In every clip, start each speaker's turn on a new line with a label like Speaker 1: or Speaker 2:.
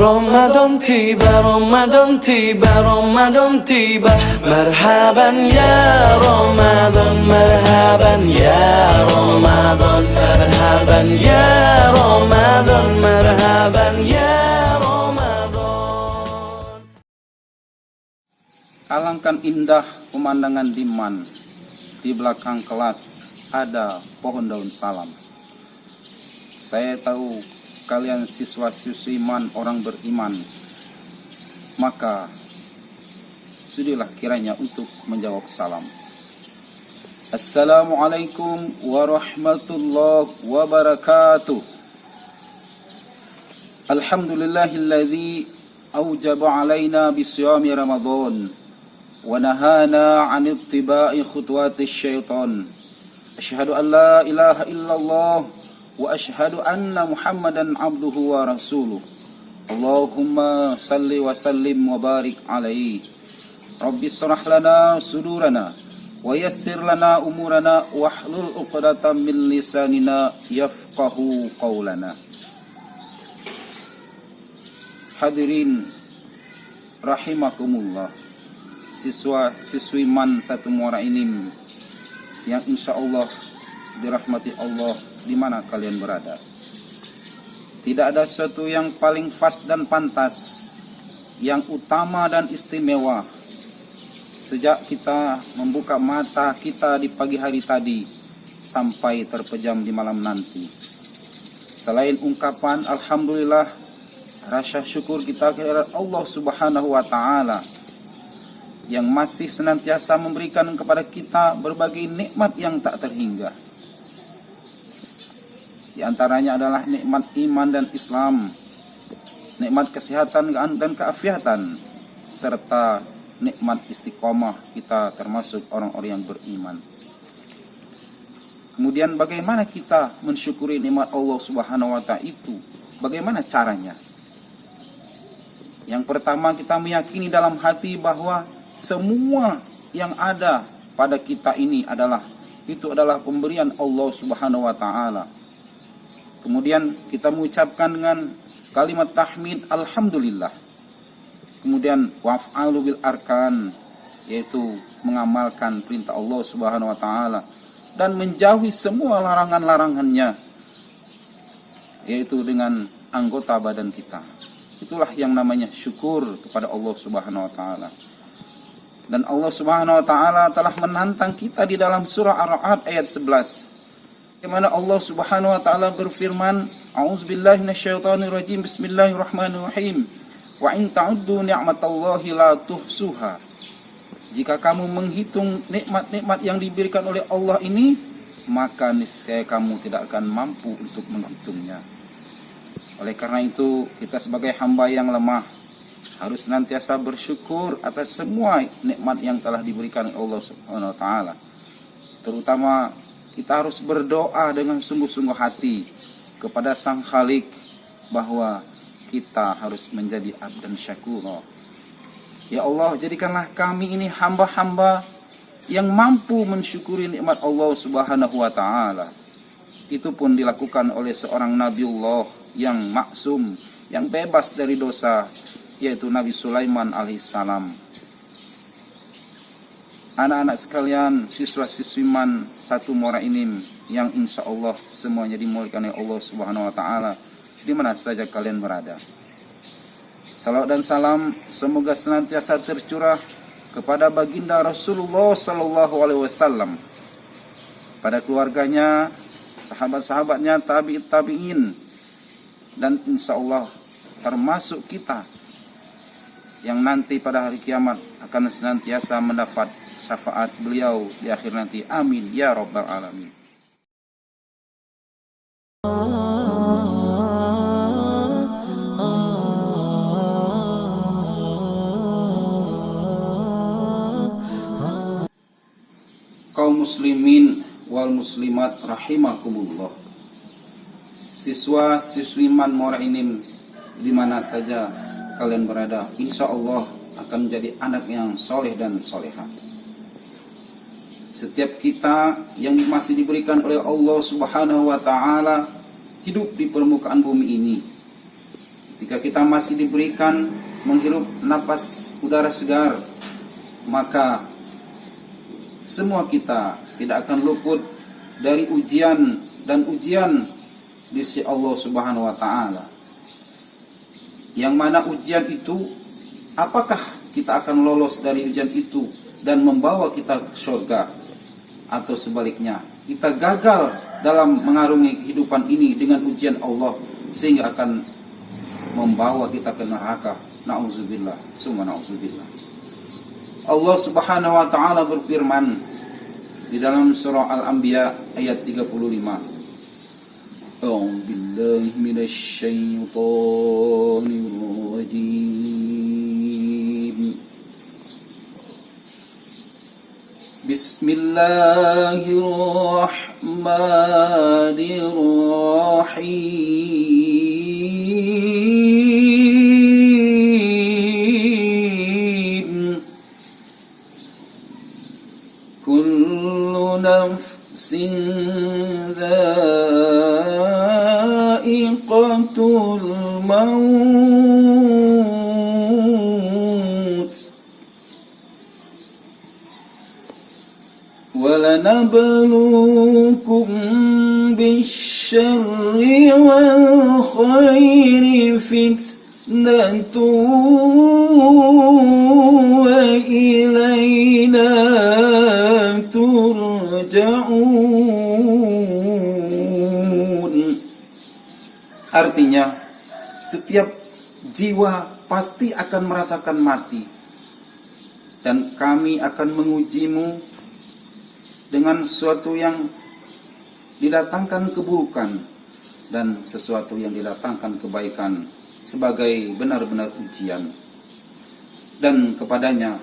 Speaker 1: Ramadan tiba, Ramadan tiba, Ramadan tiba. Marhaban ya Ramadan, marhaban ya Ramadan, marhaban ya Ramadan, marhaban ya Ramadan.
Speaker 2: Alangkah indah pemandangan di Man. Di belakang kelas ada pohon daun salam. Saya tahu kalian siswa-siswi Man orang beriman, maka sudilah kiranya untuk menjawab salam. Assalamualaikum warahmatullahi wabarakatuh. Alhamdulillahilladzi aujaba alaina bisiyami Ramadan wa nahana 'an ittiba'i khutuwati syaitan. Asyhadu an la ilaha illallah wa asyhadu anna Muhammadan abduhu wa rasuluh. Allahumma salli wa sallim wa barik alaihi. Rabbi shrah lana sudurana wa yassir lana umurana wahlul 'uqdatam min lisanina yafqahu qaulana. Hadirin rahimakumullah, siswa-siswi Man 1 Muara Enim yang insya Allah dirahmati Allah di mana kalian berada. Tidak ada sesuatu yang paling pas dan pantas, yang utama dan istimewa sejak kita membuka mata kita di pagi hari tadi sampai terpejam di malam nanti, selain ungkapan alhamdulillah, rasa syukur kita kepada Allah Subhanahu wa taala yang masih senantiasa memberikan kepada kita berbagai nikmat yang tak terhingga. Di antaranya adalah nikmat iman dan Islam, nikmat kesehatan dan keafiatan, serta nikmat istiqomah kita termasuk orang-orang yang beriman. Kemudian bagaimana kita mensyukuri nikmat Allah Subhanahu wa taala itu? Bagaimana caranya? Yang pertama, kita meyakini dalam hati bahwa semua yang ada pada kita ini adalah pemberian Allah Subhanahu wa taala. Kemudian kita mengucapkan dengan kalimat tahmid alhamdulillah. Kemudian waf'alu bil arkan, yaitu mengamalkan perintah Allah Subhanahu wa taala dan menjauhi semua larangan-larangannya, yaitu dengan anggota badan kita. Itulah yang namanya syukur kepada Allah Subhanahu wa taala. Dan Allah Subhanahu wa taala telah menantang kita di dalam surah Ar-Ra'd ayat 11. Di mana Allah Subhanahu wa taala berfirman, A'udzubillahi minasyaitonir rajim. Bismillahirrahmanirrahim. Wa in ta'uddu ni'matallahi la tuhsuha. Jika kamu menghitung nikmat-nikmat yang diberikan oleh Allah ini, maka niscaya kamu tidak akan mampu untuk menghitungnya. Oleh karena itu, kita sebagai hamba yang lemah harus senantiasa bersyukur atas semua nikmat yang telah diberikan Allah Subhanahu wa taala. Terutama kita harus berdoa dengan sungguh-sungguh hati kepada Sang Khalik bahwa kita harus menjadi abdan syakura. Ya Allah, jadikanlah kami ini hamba-hamba yang mampu mensyukuri nikmat Allah Subhanahu wa taala. Itu pun dilakukan oleh seorang Nabiullah yang maksum, yang bebas dari dosa, yaitu Nabi Sulaiman alaihissalam. Anak-anak sekalian, siswa-siswi Man 1 Muara Enim yang insya Allah semuanya dimuliakan oleh Allah Subhanahu wa taala di mana saja kalian berada. Salawat dan salam semoga senantiasa tercurah kepada baginda Rasulullah sallallahu alaihi wasallam, pada keluarganya, sahabat-sahabatnya, tabi'in, dan insya Allah termasuk kita yang nanti pada hari kiamat akan senantiasa mendapat syafaat beliau di akhir nanti. Amin ya rabbal alamin. Kaum muslimin wal muslimat rahimakumullah, siswa-siswi Man Muara Enim di mana saja kalian berada, insya Allah akan menjadi anak yang soleh dan solehah. Setiap kita yang masih diberikan oleh Allah Subhanahu wa taala hidup di permukaan bumi ini, Jika kita masih diberikan menghirup napas udara segar, maka semua kita tidak akan luput dari ujian dan ujian di sisi Allah Subhanahu wa taala. Yang mana ujian itu, apakah kita akan lolos dari ujian itu dan membawa kita ke surga, atau sebaliknya kita gagal dalam mengarungi kehidupan ini dengan ujian Allah sehingga akan membawa kita ke neraka. Na'udzubillah, summa na'udzubillah. Allah Subhanahu wa taala berfirman di dalam surah Al-Anbiya ayat 35. A'udzu billahi minasyaitonir rajim. Bismillahirrahmanirrahim. Kullu nafsin dha'iqatul maut walanabluukum bisyarri wal khairi fitnatun wa ilayna turja'un. Artinya, setiap jiwa pasti akan merasakan mati, dan kami akan mengujimu dengan sesuatu yang didatangkan keburukan dan sesuatu yang didatangkan kebaikan sebagai benar-benar ujian, dan kepadanya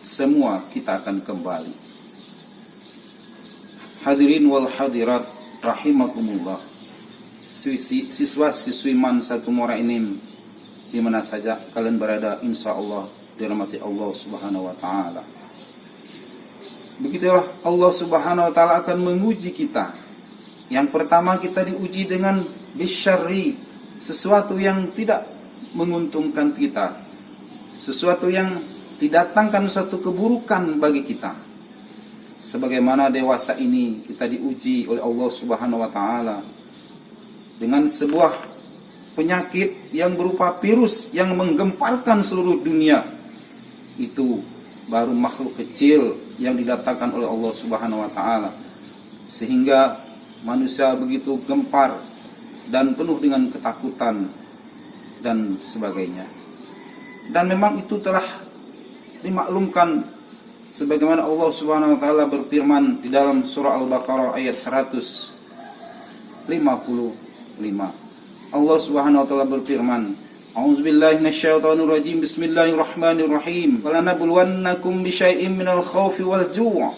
Speaker 2: semua kita akan kembali. Hadirin wal hadirat rahimakumullah, siswa-siswi Man 1 Muara Enim di mana saja kalian berada, insya Allah dirahmati Allah Subhanahu wa taala. Begitulah Allah Subhanahu wa taala akan menguji kita. Yang pertama, kita diuji dengan bisyarri, sesuatu yang tidak menguntungkan kita, sesuatu yang didatangkan suatu keburukan bagi kita. Sebagaimana dewasa ini kita diuji oleh Allah Subhanahu wa taala dengan sebuah penyakit yang berupa virus yang menggemparkan seluruh dunia. Itu baru makhluk kecil yang didatangkan oleh Allah Subhanahu wa taala, sehingga manusia begitu gempar dan penuh dengan ketakutan dan sebagainya. Dan memang itu telah dimaklumkan sebagaimana Allah Subhanahu wa taala berfirman di dalam surah Al-Baqarah ayat 155. Allah Subhanahu wa taala berfirman, A'udzubillahi minasyaitonir rajim. Bismillahirrahmanirrahim. Walanabluwannakum bisyai'im minal khaufi wal ju'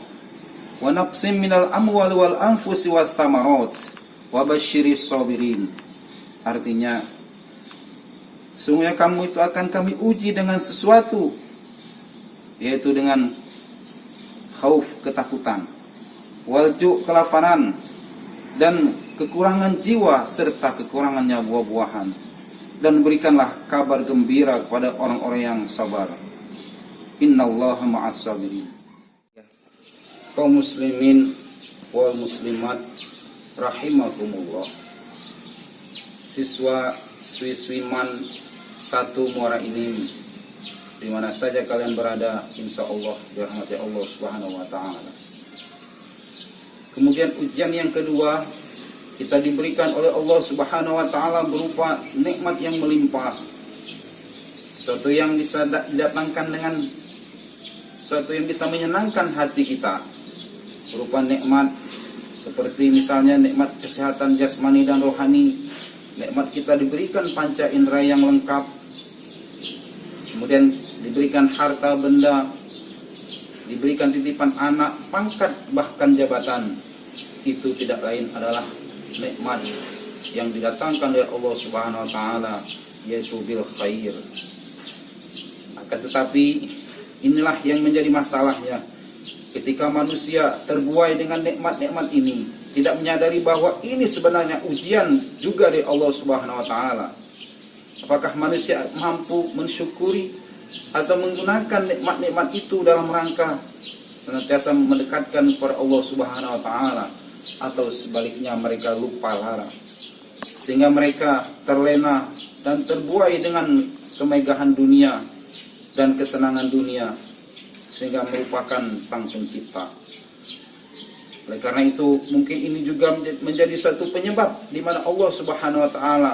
Speaker 2: wa naqsim minal amwali wal anfusi was thamarat wa basyiris sabirin. Artinya, sungguhnya kamu itu akan kami uji dengan sesuatu, yaitu dengan khauf, ketakutan, wal ju', kelaparan, dan kekurangan jiwa serta kekurangannya buah-buahan. Dan berikanlah kabar gembira kepada orang-orang yang sabar. Innallaha ma'as sabirin. Kaum muslimin wal muslimat rahimakumullah. Siswa-siswi Man 1 Muara Enim di mana saja kalian berada, insya Allah dirahmati Allah Subhanahu wa taala. Kemudian ujian yang kedua, kita diberikan oleh Allah Subhanahu wa taala berupa nikmat yang melimpah. Suatu yang bisa didatangkan dengan suatu yang bisa menyenangkan hati kita, berupa nikmat seperti misalnya nikmat kesehatan jasmani dan rohani. Nikmat kita diberikan panca indera yang lengkap. Kemudian diberikan harta benda, diberikan titipan anak, pangkat, bahkan jabatan. Itu tidak lain adalah nikmat yang didatangkan dari Allah Subhanahu wa taala, yaitu bil khair. Akan tetapi inilah yang menjadi masalahnya, ketika manusia terbuai dengan nikmat-nikmat ini, tidak menyadari bahwa ini sebenarnya ujian juga dari Allah Subhanahu wa taala. Apakah manusia mampu mensyukuri atau menggunakan nikmat-nikmat itu dalam rangka senantiasa mendekatkan kepada Allah Subhanahu wa taala, atau sebaliknya mereka lupa lara sehingga mereka terlena dan terbuai dengan kemegahan dunia dan kesenangan dunia sehingga merupakan sang pencipta. Oleh karena itu, mungkin ini juga menjadi satu penyebab di mana Allah Subhanahu wa taala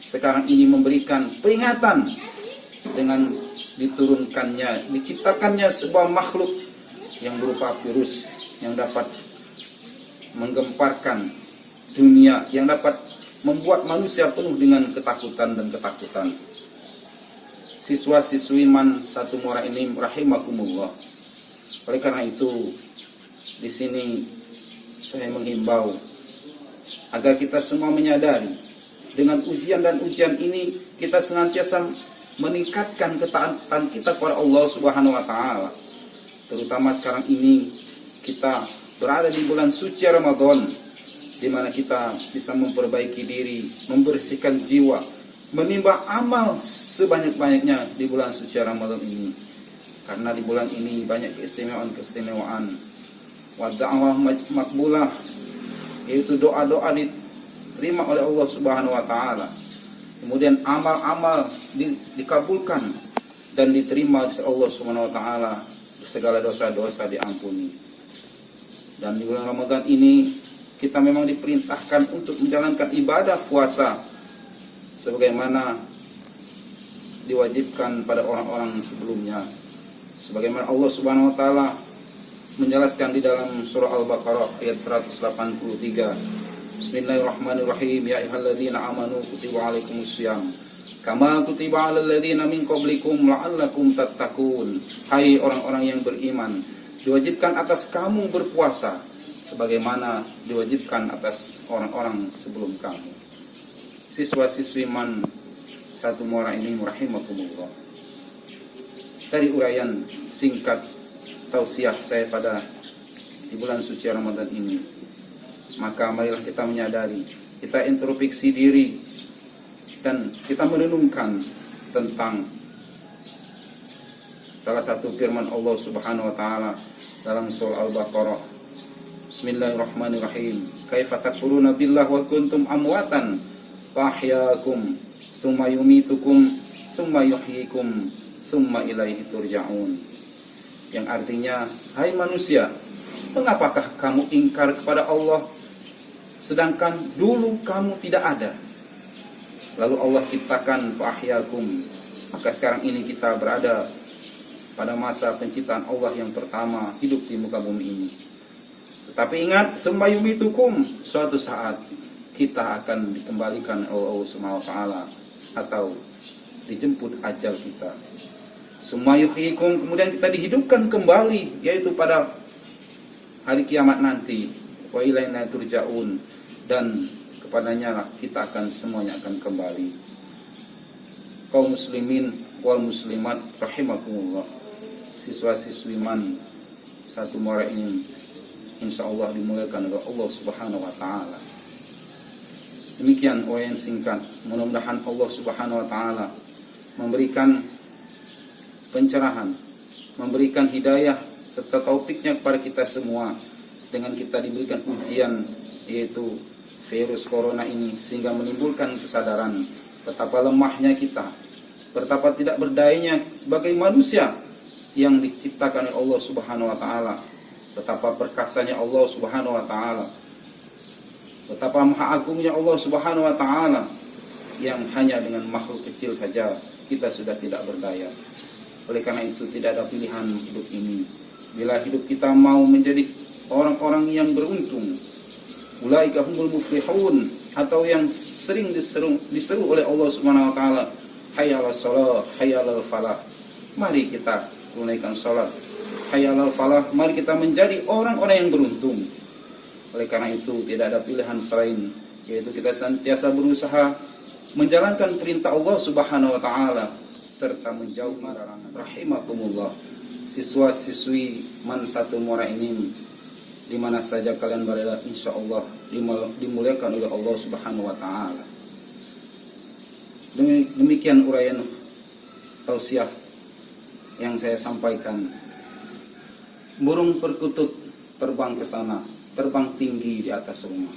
Speaker 2: sekarang ini memberikan peringatan dengan diturunkannya, diciptakannya sebuah makhluk yang berupa virus yang dapat menggemparkan dunia, yang dapat membuat manusia penuh dengan ketakutan dan ketakutan. Siswa-siswi MAN 1 Muara ini rahimakumullah. Oleh karena itu, di sini saya menghimbau agar kita semua menyadari dengan ujian dan ujian ini kita senantiasa meningkatkan ketaatan kita kepada Allah Subhanahu wa taala. Terutama sekarang ini kita berada di bulan suci Ramadan, di mana kita bisa memperbaiki diri, membersihkan jiwa, menimba amal sebanyak-banyaknya di bulan suci Ramadan ini. Karena di bulan ini banyak keistimewaan-keistimewaan. Wa da'wah makbulah, yaitu doa-doa diterima oleh Allah Subhanahu wa taala. Kemudian amal-amal dikabulkan dan diterima oleh Allah Subhanahu wa taala, segala dosa-dosa diampuni. Dan di bulan Ramadan ini kita memang diperintahkan untuk menjalankan ibadah puasa sebagaimana diwajibkan pada orang-orang sebelumnya. Sebagaimana Allah Subhanahu wa taala menjelaskan di dalam surah Al-Baqarah ayat 183. Bismillahirrahmanirrahim. Ya ayyuhalladzina amanu kutiba alaikumusiyam kama kutiba alal ladzina min qablikum la'allakum tattaqun. Hai orang-orang yang beriman, diwajibkan atas kamu berpuasa sebagaimana diwajibkan atas orang-orang sebelum kamu. Siswa-siswi MAN 1 Muara ini rahimakumullah. Dari uraian singkat tausiah saya pada di bulan suci Ramadan ini, maka marilah kita menyadari, kita introspeksi diri, dan kita merenungkan tentang salah satu firman Allah Subhanahu wa taala dalam surah Al-Baqarah. Bismillahirrahmanirrahim. Kaifa takfuruna billahi wa kuntum amwatan fa ahyaakum tsumma yumitukum tsumma yuhyikum tsumma ilaihi turja'un. Yang artinya, hai manusia, mengapakah kamu ingkar kepada Allah sedangkan dulu kamu tidak ada? Lalu Allah ciptakan fa ahyaakum. Maka sekarang ini kita berada pada masa penciptaan Allah yang pertama hidup di muka bumi ini. Tetapi ingat, sembayumitukum, suatu saat kita akan dikembalikan oleh Allah Subhanahu wa taala atau dijemput ajal kita. Sumayuhyikum, kemudian kita dihidupkan kembali, yaitu pada hari kiamat nanti. Wa ilaina turja'un, dan kepadanya lah kita akan semuanya akan kembali. Kaum muslimin wal muslimat rahimakumullah. Siswa-siswi MAN 1 Muara ini insyaallah dimuliakan oleh Allah Subhanahu wa taala. Demikian uraian singkat. Mudah-mudahan Allah Subhanahu wa taala memberikan pencerahan, memberikan hidayah serta taufiknya kepada kita semua dengan kita diberikan ujian, yaitu virus corona ini, sehingga menimbulkan kesadaran betapa lemahnya kita, betapa tidak berdayanya sebagai manusia yang diciptakan oleh Allah Subhanahu wa taala, betapa perkasanya Allah Subhanahu wa taala, betapa maha agungnya Allah Subhanahu wa taala, yang hanya dengan makhluk kecil saja kita sudah tidak berdaya. Oleh karena itu tidak ada pilihan hidup ini. Bila hidup kita mau menjadi orang-orang yang beruntung, ulaika humul muflihun, atau yang sering diseru oleh Allah Subhanahu wa taala, hayya 'alas shalah, hayya 'alal falah. Mari kita tunaikan salat. Hayya 'alal falah, mari kita menjadi orang-orang yang beruntung. Oleh karena itu tidak ada pilihan selain, yaitu kita senantiasa berusaha menjalankan perintah Allah Subhanahu wa taala serta menjauhi larangan. Rahimakumullah. Siswa-siswi MAN 1 Muara ini, di mana saja kalian berada, insyaallah dimuliakan oleh Allah Subhanahu wa taala. Demikian uraian tausiah yang saya sampaikan. Burung perkutut terbang ke sana, terbang tinggi di atas rumah.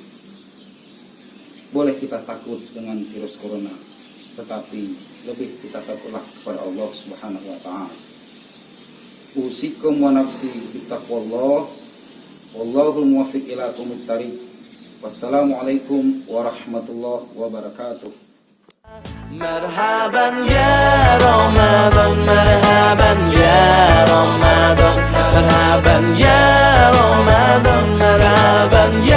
Speaker 2: Boleh kita takut dengan virus corona, tetapi lebih kita takutlah kepada Allah Subhanahu wa taala. Usikum wa nafsi bittaqwallah, wallahu muwaffiq ila aqwamit thariq. Wassalamualaikum warahmatullahi wabarakatuh.
Speaker 1: مرحبا يا رمضان مرحبا يا رمضان مرحبا يا رمضان مرحبا يا